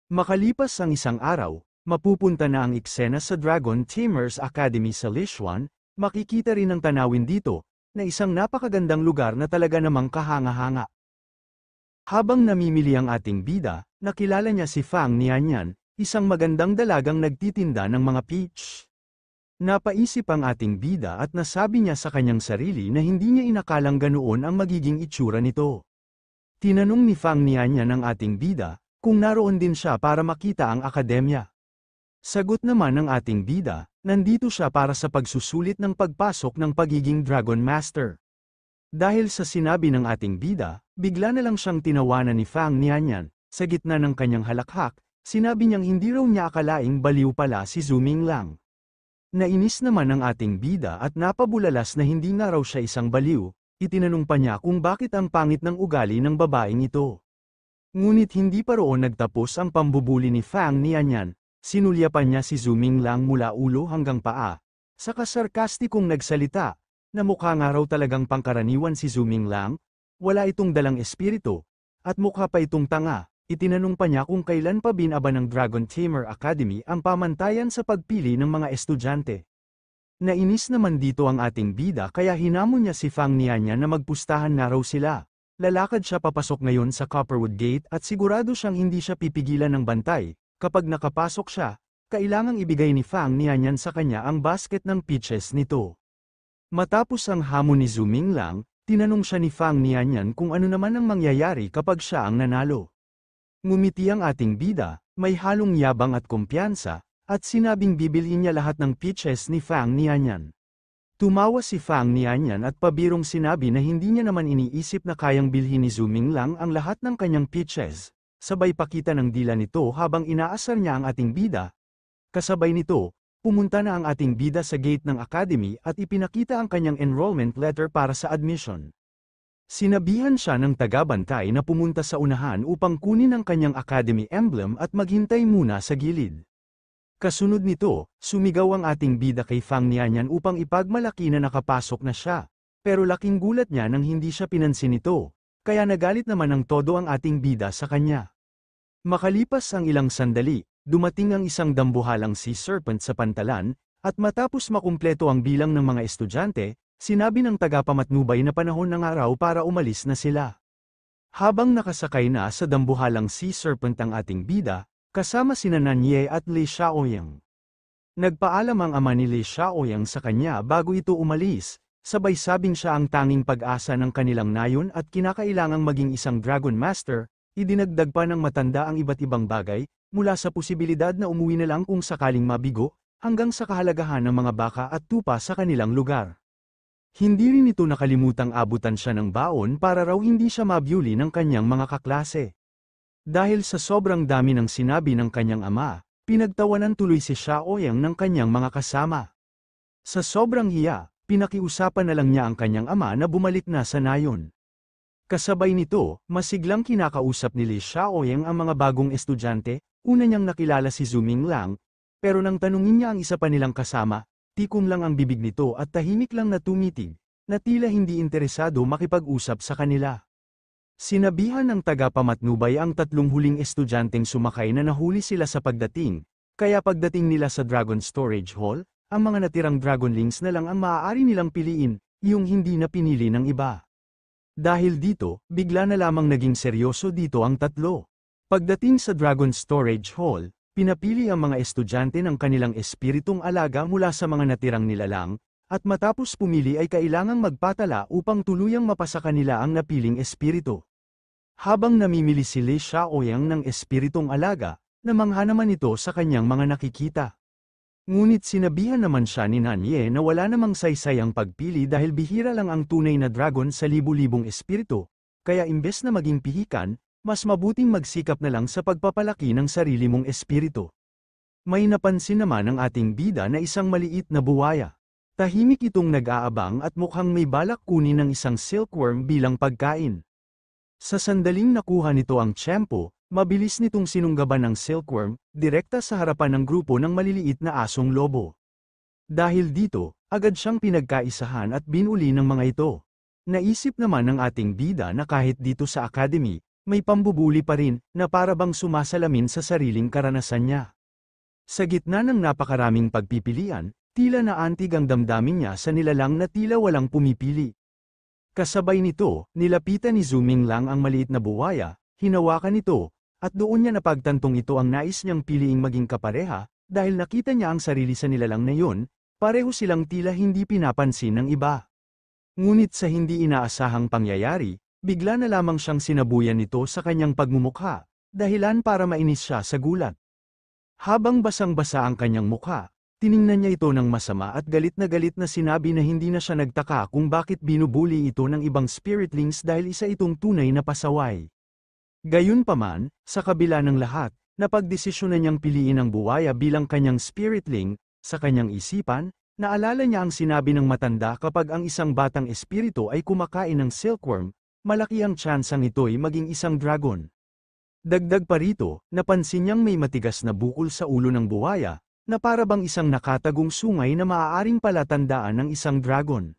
Makalipas ang isang araw, mapupunta na ang eksena sa Dragon Tamers Academy sa Lishuan, makikita rin ang tanawin dito, na isang napakagandang lugar na talaga namang kahanga-hanga. Habang namimili ang ating bida, nakilala niya si Fang Nianyan, isang magandang dalagang nagtitinda ng mga peach. Napaisip ang ating bida at nasabi niya sa kanyang sarili na hindi niya inakalang ganoon ang magiging itsura nito. Tinanong ni Fang Nianyan ang ating bida, kung naroon din siya para makita ang akademya. Sagot naman ng ating bida, nandito siya para sa pagsusulit ng pagpasok ng pagiging Dragon Master. Dahil sa sinabi ng ating bida, bigla na lang siyang tinawanan ni Fang Nianyan. Sa gitna ng kanyang halakhak, sinabi niyang hindi raw niya akalaing baliw pala si Zuming Lang. Nainis naman ang ating bida at napabulalas na hindi na raw siya isang baliw. Itinanong pa niya kung bakit ang pangit ng ugali ng babaeng ito. Ngunit hindi pa roon nagtapos ang pambubuli ni Fang Nianyan, sinulyapan niya si Zuming Lang mula ulo hanggang paa. Saka sarkastikong nagsalita, na mukha nga raw talagang pangkaraniwan si Zuming Lang, wala itong dalang espiritu, at mukha pa itong tanga. Itinanong pa niya kung kailan pa binaba ng Dragon Tamer Academy ang pamantayan sa pagpili ng mga estudyante. Nainis naman dito ang ating bida kaya hinamon niya si Fang Nianyan na magpustahan na raw sila. Lalakad siya papasok ngayon sa Copperwood Gate at sigurado siyang hindi siya pipigilan ng bantay. Kapag nakapasok siya, kailangang ibigay ni Fang Nianyan sa kanya ang basket ng peaches nito. Matapos ang hamon ni Zuming Lang, tinanong siya ni Fang Nianyan kung ano naman ang mangyayari kapag siya ang nanalo. Ngumiti ang ating bida, may halong yabang at kumpiyansa, at sinabing bibilhin niya lahat ng peaches ni Fang Nianyan. Tumawa si Fang Nianyan at pabirong sinabi na hindi niya naman iniisip na kayang bilhin ni Zuming Lang ang lahat ng kanyang peaches. Sabay pakita ng dila nito habang inaasar niya ang ating bida. Kasabay nito, pumunta na ang ating bida sa gate ng academy at ipinakita ang kanyang enrollment letter para sa admission. Sinabihan siya ng taga-bantay na pumunta sa unahan upang kunin ang kanyang academy emblem at maghintay muna sa gilid. Kasunod nito, sumigaw ang ating bida kay Fang Nianyan upang ipagmalaki na nakapasok na siya. Pero laking gulat niya nang hindi siya pinansin nito, kaya nagalit naman ng todo ang ating bida sa kanya. Makalipas ang ilang sandali, dumating ang isang dambuhalang sea serpent sa pantalan, at matapos makumpleto ang bilang ng mga estudyante, sinabi ng tagapamatnubay na panahon ng araw para umalis na sila. Habang nakasakay na sa dambuhalang sea serpent ang ating bida, kasama sina Nanye at Li Xiaoyang. Nagpaalam ang ama ni Li Xiaoyang sa kanya bago ito umalis, sabay sabing siya ang tanging pag-asa ng kanilang nayon at kinakailangang maging isang Dragon Master. Idinagdag pa ng matanda ang iba't ibang bagay, mula sa posibilidad na umuwi na lang kung sakaling mabigo, hanggang sa kahalagahan ng mga baka at tupa sa kanilang lugar. Hindi rin ito nakalimutang abutan siya ng baon para raw hindi siya mabyuli ng kanyang mga kaklase. Dahil sa sobrang dami ng sinabi ng kanyang ama, pinagtawanan tuloy si Xiaoyang ng kanyang mga kasama. Sa sobrang hiya, pinakiusapan na lang niya ang kanyang ama na bumalik na sa nayon. Kasabay nito, masiglang kinakausap ni Li Xiaoyang ang mga bagong estudyante. Una niyang nakilala si Zuming Lang, pero nang tanungin niya ang isa pa nilang kasama, tikom lang ang bibig nito at tahimik lang na tumitig, na tila hindi interesado makipag-usap sa kanila. Sinabihan ng tagapamatnubay ang tatlong huling estudyanteng sumakay na nahuli sila sa pagdating, kaya pagdating nila sa Dragon Storage Hall, ang mga natirang Dragonlings na lang ang maaari nilang piliin, yung hindi na pinili ng iba. Dahil dito, bigla na lamang naging seryoso dito ang tatlo. Pagdating sa Dragon Storage Hall, pinapili ang mga estudyante ng kanilang espiritong alaga mula sa mga natirang nilalang, at matapos pumili ay kailangang magpatala upang tuluyang mapasa kanila ang napiling espiritu. Habang namimili si Li Xiaoyang ng espiritong alaga, namangha naman ito sa kanyang mga nakikita. Ngunit sinabihan naman siya ni Nanye na wala namang saysay ang pagpili dahil bihira lang ang tunay na dragon sa libu-libong espiritu, kaya imbes na maging pihikan, mas mabuting magsikap na lang sa pagpapalaki ng sarili mong espiritu. May napansin naman ang ating bida na isang maliit na buwaya. Tahimik itong nag-aabang at mukhang may balak kunin ng isang silkworm bilang pagkain. Sa sandaling nakuha nito ang tiyempo, mabilis nitong sinunggaban ng silkworm, direkta sa harapan ng grupo ng maliliit na asong lobo. Dahil dito, agad siyang pinagkaisahan at binuli ng mga ito. Naisip naman ng ating bida na kahit dito sa academy, may pambubuli pa rin, na para bang sumasalamin sa sariling karanasan niya. Sa gitna ng napakaraming pagpipilian, tila naantig ang damdamin niya sa nilalang na tila walang pumipili. Kasabay nito, nilapitan ni Zuming Lang ang maliit na buwaya, hinawakan ito, at doon niya napagtantong ito ang nais niyang piliing maging kapareha, dahil nakita niya ang sarili sa nilalang na yun, pareho silang tila hindi pinapansin ng iba. Ngunit sa hindi inaasahang pangyayari, bigla na lamang siyang sinabuyan nito sa kanyang pagmumukha, dahilan para mainis siya sa gulat. Habang basang-basa ang kanyang mukha, tiningnan niya ito ng masama at galit na sinabi na hindi na siya nagtaka kung bakit binubuli ito ng ibang spiritlings dahil isa itong tunay na pasaway. Gayunpaman, sa kabila ng lahat, napagdesisyonan niyang piliin ang buwaya bilang kanyang spiritling. Sa kanyang isipan, naalala niya ang sinabi ng matanda kapag ang isang batang espiritu ay kumakain ng silkworm, malaki ang tsansang ito'y maging isang dragon. Dagdag pa rito, napansin niyang may matigas na bukol sa ulo ng buwaya, na para bang isang nakatagong sungay na maaaring palatandaan ng isang dragon.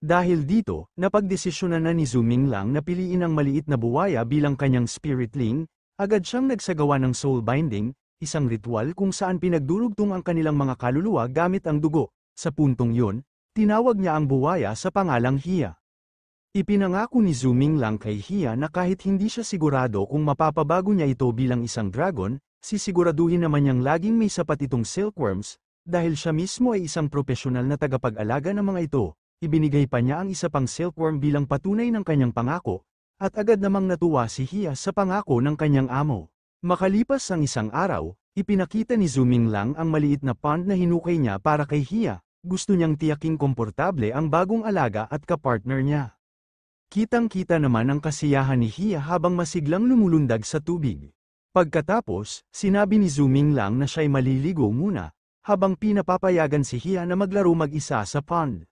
Dahil dito, napagdesisyonan na ni Zuming Lang na piliin ang maliit na buwaya bilang kanyang spiritling, agad siyang nagsagawa ng soul binding, isang ritual kung saan pinagdurugtong ang kanilang mga kaluluwa gamit ang dugo. Sa puntong yun, tinawag niya ang buwaya sa pangalang Hia. Ipinangako ni Zuming Lang kay Hia na kahit hindi siya sigurado kung mapapabago niya ito bilang isang dragon, sisiguraduhin naman niyang laging may sapat itong silkworms, dahil siya mismo ay isang profesional na tagapag-alaga ng mga ito. Ibinigay pa niya ang isa pang silkworm bilang patunay ng kanyang pangako, at agad namang natuwa si Hia sa pangako ng kanyang amo. Makalipas ang isang araw, ipinakita ni Zuming Lang ang maliit na pond na hinukay niya para kay Hia. Gusto niyang tiyaking komportable ang bagong alaga at kapartner niya. Kitang-kita naman ang kasiyahan ni Hia habang masiglang lumulundag sa tubig. Pagkatapos, sinabi ni Zuming Lang na siya'y maliligo muna, habang pinapapayagan si Hia na maglaro mag-isa sa pond.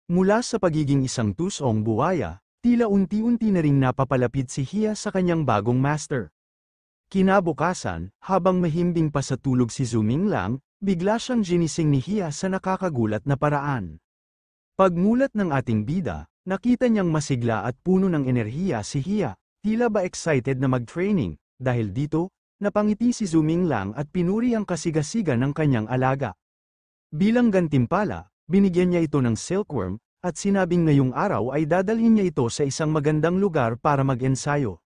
Mula sa pagiging isang tusong buwaya, tila unti-unti na ring napapalapit si Hia sa kanyang bagong master. Kinabukasan, habang mahimbing pa sa tulog si Zuming Lang, bigla siyang ginising ni Hia sa nakakagulat na paraan. Pagmulat ng ating bida, nakita niyang masigla at puno ng enerhiya si Hia, tila ba excited na mag-training, dahil dito, napangiti si Zuming Lang at pinuri ang kasigasigan ng kanyang alaga. Bilang gantimpala, binigyan niya ito ng silkworm, at sinabing ngayong araw ay dadalhin niya ito sa isang magandang lugar para mag-ensayo.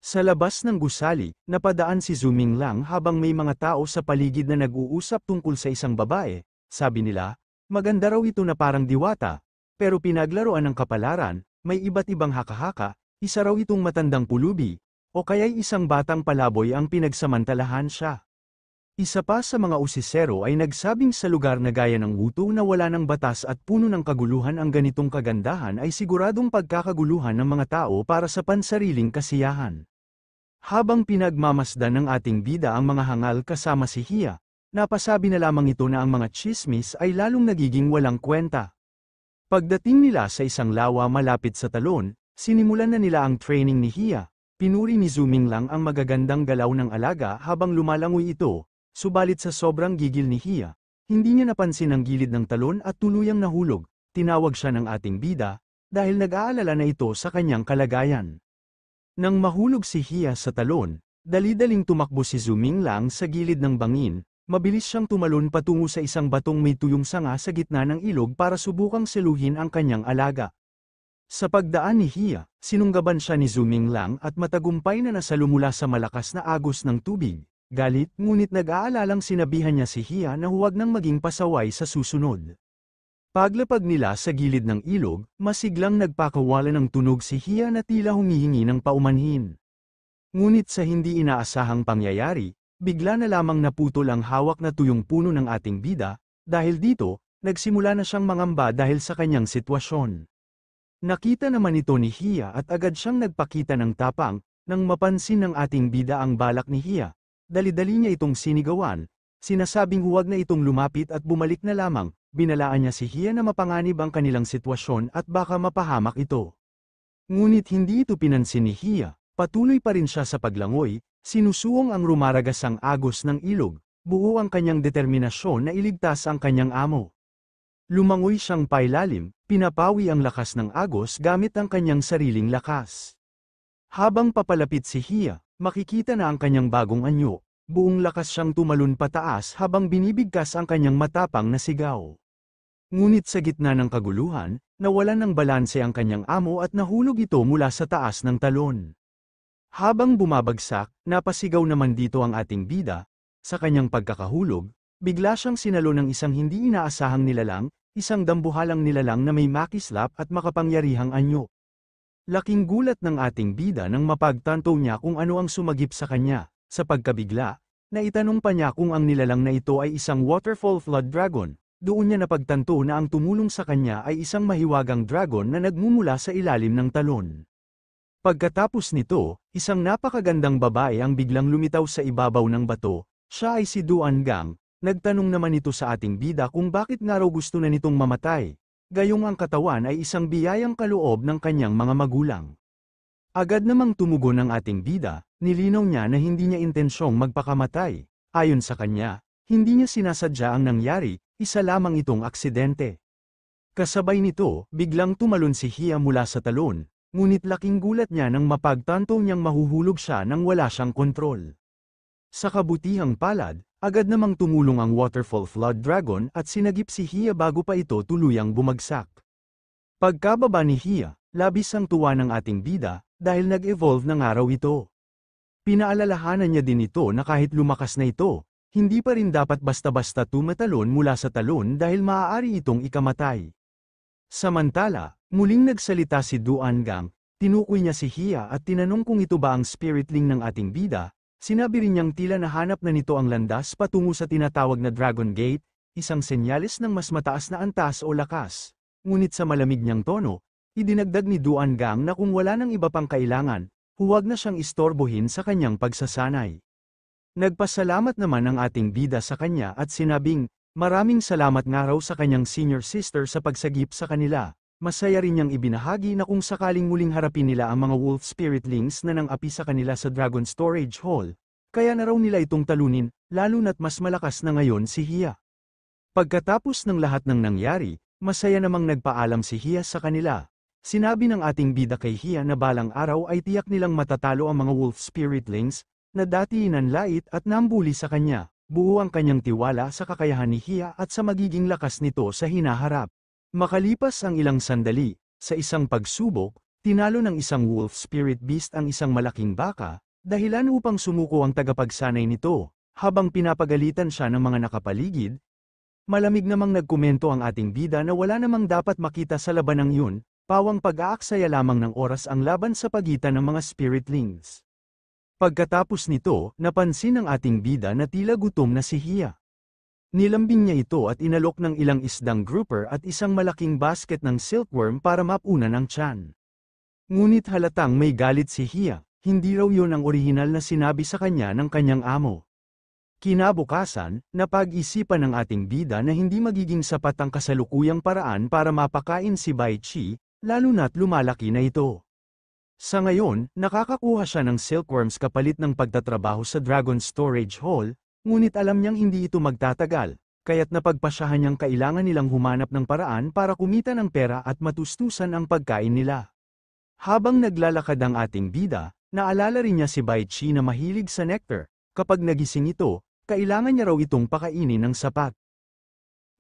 Sa labas ng gusali, napadaan si Zuming Lang habang may mga tao sa paligid na nag-uusap tungkol sa isang babae. Sabi nila, maganda raw ito na parang diwata, pero pinaglaruan ng kapalaran, may iba't ibang haka-haka, isa raw itong matandang pulubi, o kaya'y isang batang palaboy ang pinagsamantalahan siya. Isa pa sa mga usisero ay nagsabing sa lugar na gaya ng Wuto na wala ng batas at puno ng kaguluhan ang ganitong kagandahan ay siguradong pagkakaguluhan ng mga tao para sa pansariling kasiyahan. Habang pinagmamasdan ng ating bida ang mga hangal kasama si Hia, napasabi na lamang ito na ang mga tsismis ay lalong nagiging walang kwenta. Pagdating nila sa isang lawa malapit sa talon, sinimulan na nila ang training ni Hia. Pinuri ni Zuming Lang ang magagandang galaw ng alaga habang lumalangoy ito, subalit sa sobrang gigil ni Hia, hindi niya napansin ang gilid ng talon at tuluyang nahulog. Tinawag siya ng ating bida, dahil nag-aalala na ito sa kanyang kalagayan. Nang mahulog si Hia sa talon, dali-daling tumakbo si Zuming Lang sa gilid ng bangin. Mabilis siyang tumalon patungo sa isang batong may tuyong sanga sa gitna ng ilog para subukang seluhin ang kanyang alaga. Sa pagdaan ni Hia, sinunggaban siya ni Zuming Lang at matagumpay na nasalumula sa malakas na agos ng tubig. Galit, ngunit nag-aalalang sinabihan niya si Hia na huwag nang maging pasaway sa susunod. Paglapag nila sa gilid ng ilog, masiglang nagpakawala ng tunog si Hia na tila humihingi ng paumanhin. Ngunit sa hindi inaasahang pangyayari, bigla na lamang naputol ang hawak na tuyong puno ng ating bida, dahil dito, nagsimula na siyang mangamba dahil sa kanyang sitwasyon. Nakita naman ito ni Hia at agad siyang nagpakita ng tapang, nang mapansin ng ating bida ang balak ni Hia. Dali-dali niya itong sinigawan, sinasabing huwag na itong lumapit at bumalik na lamang, binalaan niya si Hia na mapanganib ang kanilang sitwasyon at baka mapahamak ito. Ngunit hindi ito pinansin ni Hia, patuloy pa rin siya sa paglangoy. Sinusuong ang rumaragasang agos ng ilog, buo ang kanyang determinasyon na iligtas ang kanyang amo. Lumangoy siyang pailalim, pinapawi ang lakas ng agos gamit ang kanyang sariling lakas. Habang papalapit si Hia, makikita na ang kanyang bagong anyo. Buong lakas siyang tumalon pataas habang binibigkas ang kanyang matapang na sigaw. Ngunit sa gitna ng kaguluhan, nawalan ng balanse ang kanyang amo at nahulog ito mula sa taas ng talon. Habang bumabagsak, napasigaw naman dito ang ating bida. Sa kanyang pagkakahulog, bigla siyang sinalo ng isang hindi inaasahang nilalang, isang dambuhalang nilalang na may makislap at makapangyarihang anyo. Laking gulat ng ating bida nang mapagtanto niya kung ano ang sumagip sa kanya. Sa pagkabigla, naitanong pa niya kung ang nilalang na ito ay isang waterfall flood dragon. Doon niya napagtanto na ang tumulong sa kanya ay isang mahiwagang dragon na nagmumula sa ilalim ng talon. Pagkatapos nito, isang napakagandang babae ang biglang lumitaw sa ibabaw ng bato. Siya ay si Duan Gang. Nagtanong naman ito sa ating bida kung bakit nga raw gusto na nitong mamatay. Gayong ang katawan ay isang biyayang kaloob ng kanyang mga magulang. Agad namang tumugon ang ating bida, nilinaw niya na hindi niya intensyong magpakamatay. Ayon sa kanya, hindi niya sinasadya ang nangyari, isa lamang itong aksidente. Kasabay nito, biglang tumalon si Hia mula sa talon, ngunit laking gulat niya nang mapagtanto niyang mahuhulog siya nang wala siyang kontrol. Sa kabutihang palad, agad namang tumulong ang waterfall flood dragon at sinagip si Hia bago pa ito tuluyang bumagsak. Pagkababa ni Hia, labis ang tuwa ng ating bida, dahil nag-evolve ng araw ito. Pinaalalahanan niya din ito na kahit lumakas na ito, hindi pa rin dapat basta-basta tumatalon mula sa talon dahil maaari itong ikamatay. Samantala, muling nagsalita si Duan Gang, tinukoy niya si Hia at tinanong kung ito ba ang spiritling ng ating bida. Sinabi rin niyang tila nahanap na nito ang landas patungo sa tinatawag na Dragon Gate, isang senyales ng mas mataas na antas o lakas. Ngunit sa malamig niyang tono, idinagdag ni Duan Gang na kung wala nang iba pang kailangan, huwag na siyang istorbohin sa kanyang pagsasanay. Nagpasalamat naman ang ating bida sa kanya at sinabing, maraming salamat nga raw sa kanyang senior sister sa pagsagip sa kanila. Masaya rin niyang ibinahagi na kung sakaling muling harapin nila ang mga wolf spiritlings na nang-api sa kanila sa Dragon Storage Hall, kaya na raw nila itong talunin, lalo na't mas malakas na ngayon si Hia. Pagkatapos ng lahat ng nangyari, masaya namang nagpaalam si Hia sa kanila. Sinabi ng ating bida kay Hia na balang araw ay tiyak nilang matatalo ang mga wolf spiritlings, na dati nanlait at nambuli sa kanya. Buo ang kanyang tiwala sa kakayahan ni Hia at sa magiging lakas nito sa hinaharap. Makalipas ang ilang sandali, sa isang pagsubok, tinalo ng isang wolf spirit beast ang isang malaking baka, dahilan upang sumuko ang tagapagsanay nito. Habang pinapagalitan siya ng mga nakapaligid, malamig namang nagkomento ang ating bida na wala namang dapat makita sa labanang yun. Pawang pag-aaksaya lamang ng oras ang laban sa pagitan ng mga spiritlings. Pagkatapos nito, napansin ng ating bida na tila gutom na si Hia. Nilambing niya ito at inalok ng ilang isdang grouper at isang malaking basket ng silkworm para mapunan ang tiyan. Ngunit halatang may galit si Hia, hindi raw yun ang orihinal na sinabi sa kanya ng kanyang amo. Kinabukasan, napag-isipan ng ating bida na hindi magiging sapat ang kasalukuyang paraan para mapakain si Bai Chi, lalo na't lumalaki na ito. Sa ngayon, nakakakuha siya ng silkworms kapalit ng pagtatrabaho sa Dragon Storage Hall, ngunit alam niyang hindi ito magtatagal, kaya't napagpasyahan niyang kailangan nilang humanap ng paraan para kumita ng pera at matustusan ang pagkain nila. Habang naglalakad ang ating bida, naalala rin niya si Bai Chi na mahilig sa nectar. Kapag nagising ito, kailangan niya raw itong pakainin ng sapat.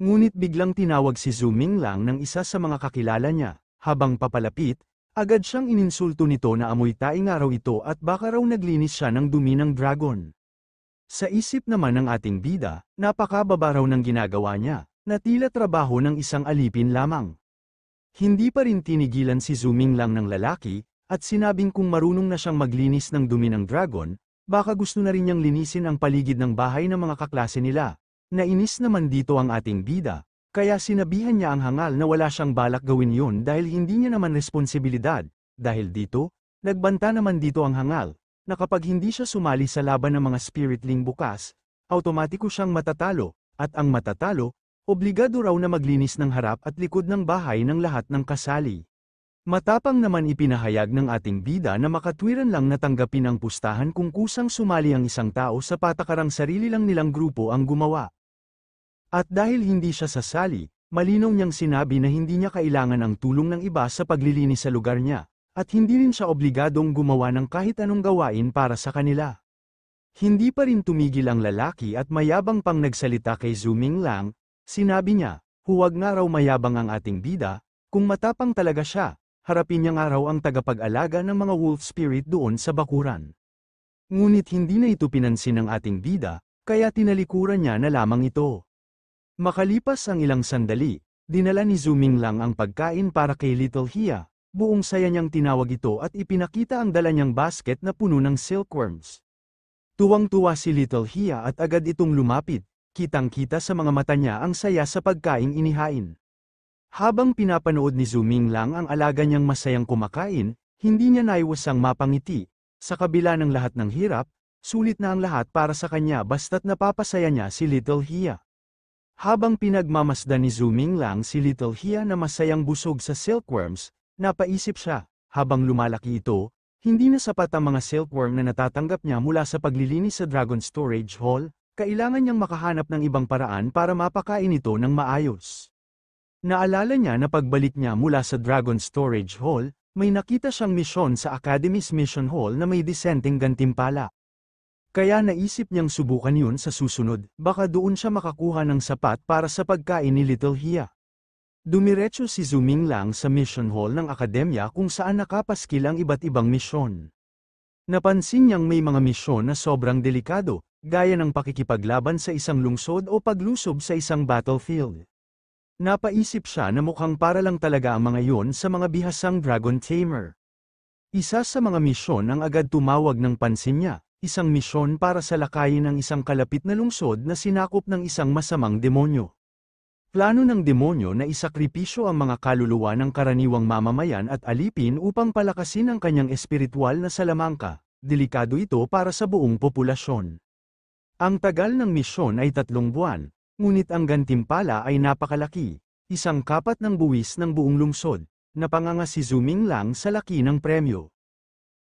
Ngunit biglang tinawag si Zhu Minglang ng isa sa mga kakilala niya. Habang papalapit, agad siyang ininsulto nito na amoy tae nga raw ito at baka raw naglinis siya ng dumi ng dragon. Sa isip naman ng ating bida, napakababa raw ng ginagawa niya, na tila trabaho ng isang alipin lamang. Hindi pa rin tinigilan si Zhu Minglang ng lalaki, at sinabing kung marunong na siyang maglinis ng dumi ng dragon, baka gusto na rin niyang linisin ang paligid ng bahay ng mga kaklase nila. Nainis naman dito ang ating bida. Kaya sinabihan niya ang hangal na wala siyang balak gawin yun dahil hindi niya naman responsibilidad. Dahil dito, nagbanta naman dito ang hangal, na kapag hindi siya sumali sa laban ng mga spiritling bukas, automatiko siyang matatalo, at ang matatalo, obligado raw na maglinis ng harap at likod ng bahay ng lahat ng kasali. Matapang naman ipinahayag ng ating bida na makatwiran lang natanggapin ang pustahan kung kusang sumali ang isang tao sa patakarang sarili lang nilang grupo ang gumawa. At dahil hindi siya sasali, malinaw niyang sinabi na hindi niya kailangan ang tulong ng iba sa paglilinis sa lugar niya, at hindi rin siya obligadong gumawa ng kahit anong gawain para sa kanila. Hindi pa rin tumigil ang lalaki at mayabang pang nagsalita kay Zuming Lang, sinabi niya, huwag nga raw mayabang ang ating bida, kung matapang talaga siya, harapin niya nga raw ang tagapag-alaga ng mga wolf spirit doon sa bakuran. Ngunit hindi na ito pinansin ng ating bida, kaya tinalikuran niya na lamang ito. Makalipas ang ilang sandali, dinala ni Zuming Lang ang pagkain para kay Little Hia, buong saya niyang tinawag ito at ipinakita ang dala niyang basket na puno ng silkworms. Tuwang-tuwa si Little Hia at agad itong lumapit, kitang-kita sa mga mata niya ang saya sa pagkaing inihain. Habang pinapanood ni Zuming Lang ang alaga niyang masayang kumakain, hindi niya naiwasang mapangiti. Sa kabila ng lahat ng hirap, sulit na ang lahat para sa kanya basta't napapasaya niya si Little Hia. Habang pinagmamasdan ni Zuming Lang si Little Hia na masayang busog sa silkworms, napaisip siya, habang lumalaki ito, hindi na sapat ang mga silkworm na natatanggap niya mula sa paglilinis sa Dragon Storage Hall, kailangan niyang makahanap ng ibang paraan para mapakain ito ng maayos. Naalala niya na pagbalik niya mula sa Dragon Storage Hall, may nakita siyang misyon sa Academy's Mission Hall na may disenteng gantimpala. Kaya naisip niyang subukan yun sa susunod, baka doon siya makakuha ng sapat para sa pagkain ni Little Hia. Dumiretso si Zuming Lang sa mission hall ng akademya kung saan nakapaskil ang iba't ibang misyon. Napansin niyang may mga misyon na sobrang delikado, gaya ng pakikipaglaban sa isang lungsod o paglusob sa isang battlefield. Napaisip siya na mukhang para lang talaga ang mga yon sa mga bihasang dragon tamer. Isa sa mga misyon ang agad tumawag ng pansin niya, isang misyon para sa lakayin ng isang kalapit na lungsod na sinakop ng isang masamang demonyo. Plano ng demonyo na isakripisyo ang mga kaluluwa ng karaniwang mamamayan at alipin upang palakasin ang kanyang espiritual na salamangka. Delikado ito para sa buong populasyon. Ang tagal ng misyon ay 3 buwan, ngunit ang gantimpala ay napakalaki, isang kapat ng buwis ng buong lungsod, napanganga si Zuming Lang sa laki ng premyo.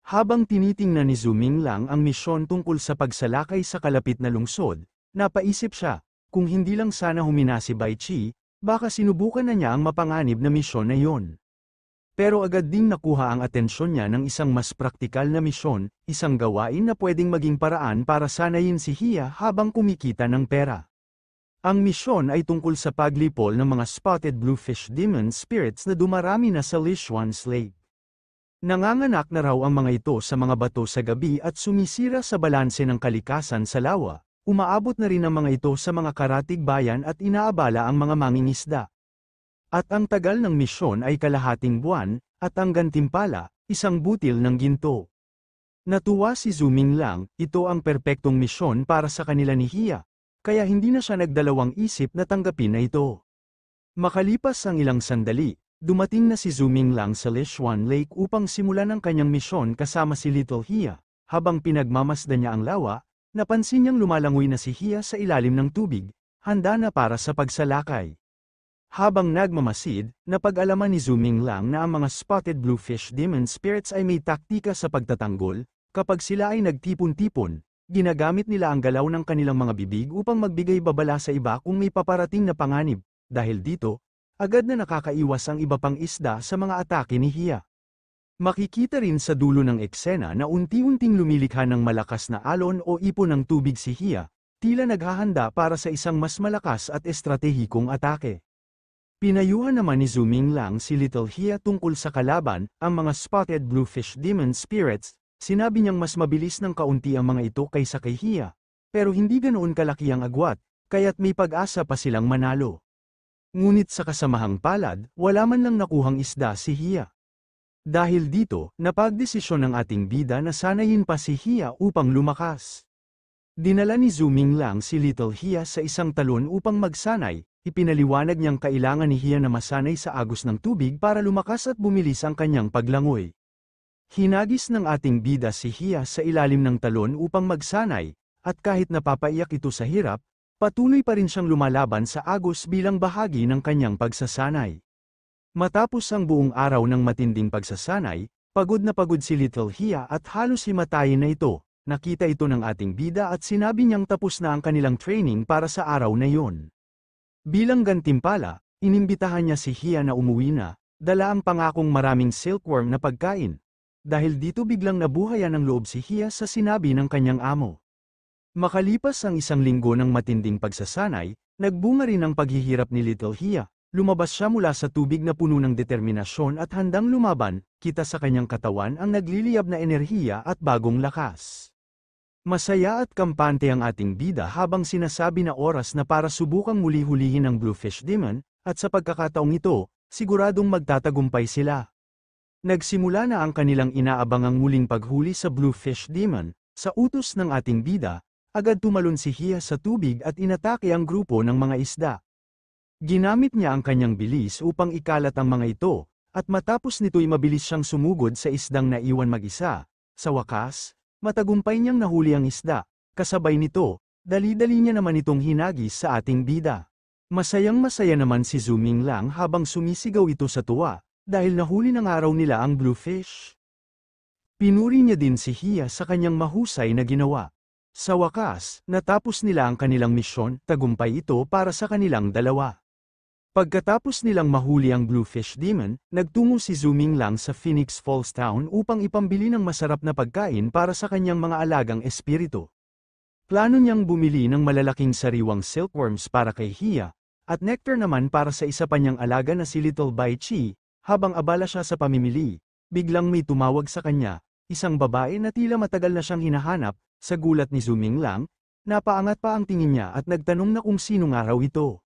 Habang tinitingnan ni Zuming Lang ang misyon tungkol sa pagsalakay sa kalapit na lungsod, napaisip siya, kung hindi lang sana humina si Bai Qi, baka sinubukan na niya ang mapanganib na misyon na iyon. Pero agad ding nakuha ang atensyon niya ng isang mas praktikal na misyon, isang gawain na pwedeng maging paraan para sanayin si Hia habang kumikita ng pera. Ang misyon ay tungkol sa paglipol ng mga spotted bluefish demon spirits na dumarami na sa Lichuan's Lake. Nanganganak na raw ang mga ito sa mga bato sa gabi at sumisira sa balanse ng kalikasan sa lawa. Umaabot na rin ang mga ito sa mga karatig bayan at inaabala ang mga mangingisda. At ang tagal ng misyon ay kalahating buwan, at ang gantimpala, isang butil ng ginto. Natuwa si Zuming Lang, ito ang perpektong misyon para sa kanila ni Hia, kaya hindi na siya nagdalawang isip na tanggapin na ito. Makalipas ang ilang sandali, dumating na si Zuming Lang sa Lichuan Lake upang simulan ang kanyang misyon kasama si Little Hia. Habang pinagmamasdan niya ang lawa, napansin niyang lumalangoy na si Hia sa ilalim ng tubig, handa na para sa pagsalakay. Habang nagmamasid, napag-alaman ni Zuming Lang na ang mga spotted bluefish demon spirits ay may taktika sa pagtatanggol, kapag sila ay nagtipon-tipon, ginagamit nila ang galaw ng kanilang mga bibig upang magbigay babala sa iba kung may paparating na panganib. Dahil dito, agad na nakakaiwas ang iba pang isda sa mga atake ni Hia. Makikita rin sa dulo ng eksena na unti-unting lumilikha ng malakas na alon o ipon ng tubig si Hia, tila naghahanda para sa isang mas malakas at estratehikong atake. Pinayuhan naman ni Zuming Lang si Little Hia tungkol sa kalaban, ang mga spotted bluefish demon spirits, sinabi niyang mas mabilis ng kaunti ang mga ito kaysa kay Hia, pero hindi ganoon kalaki ang agwat, kaya't may pag-asa pa silang manalo. Ngunit sa kasamahang palad, wala man lang nakuhang isda si Hia. Dahil dito, napagdesisyon ng ating bida na sanayin pa si Hia upang lumakas. Dinala ni Zuming Lang si Little Hia sa isang talon upang magsanay, ipinaliwanag niyang kailangan ni Hia na masanay sa agos ng tubig para lumakas at bumilis ang kanyang paglangoy. Hinagis ng ating bida si Hia sa ilalim ng talon upang magsanay, at kahit napapaiyak ito sa hirap, patuloy pa rin siyang lumalaban sa agos bilang bahagi ng kanyang pagsasanay. Matapos ang buong araw ng matinding pagsasanay, pagod na pagod si Little Hia at halos himatayin na ito. Nakita ito ng ating bida at sinabi niyang tapos na ang kanilang training para sa araw na iyon. Bilang gantimpala, inimbitahan niya si Hia na umuwi na, dala ang pangakong maraming silkworm na pagkain, Dahil dito biglang nabuhayan ng loob si Hia sa sinabi ng kanyang amo. Makalipas ang 1 linggo ng matinding pagsasanay, nagbunga rin ang paghihirap ni Little Hia. Lumabas siya mula sa tubig na puno ng determinasyon at handang lumaban, kita sa kanyang katawan ang nagliliyab na enerhiya at bagong lakas. Masaya at kampante ang ating bida habang sinasabi na oras na para subukang muli hulihin ang Bluefish Demon, at sa pagkakataong ito, siguradong magtatagumpay sila. Nagsimula na ang kanilang inaabangang muling paghuli sa Bluefish Demon. Sa utos ng ating bida, agad tumalon si Hia sa tubig at inatake ang grupo ng mga isda. Ginamit niya ang kanyang bilis upang ikalat ang mga ito, at matapos nito'y mabilis siyang sumugod sa isdang naiwan mag-isa. Sa wakas, matagumpay niyang nahuli ang isda. Kasabay nito, dali-dali niya naman itong hinagis sa ating bida. Masayang-masaya naman si Zuming Lang habang sumisigaw ito sa tuwa, dahil nahuli ng araw nila ang bluefish. Pinuri niya din si Hia sa kanyang mahusay na ginawa. Sa wakas, natapos nila ang kanilang misyon, tagumpay ito para sa kanilang dalawa. Pagkatapos nilang mahuli ang Bluefish Demon, nagtungo si Zuming Lang sa Phoenix Falls Town upang ipambili ng masarap na pagkain para sa kanyang mga alagang espiritu. Plano niyang bumili ng malalaking sariwang silkworms para kay Hia, at nectar naman para sa isa pa niyang alaga na si Little Bai Chi. Habang abala siya sa pamimili, biglang may tumawag sa kanya, isang babae na tila matagal na siyang hinahanap. Sa gulat ni Zuming Lang, napaangat pa ang tingin niya at nagtanong na kung sino nga raw ito.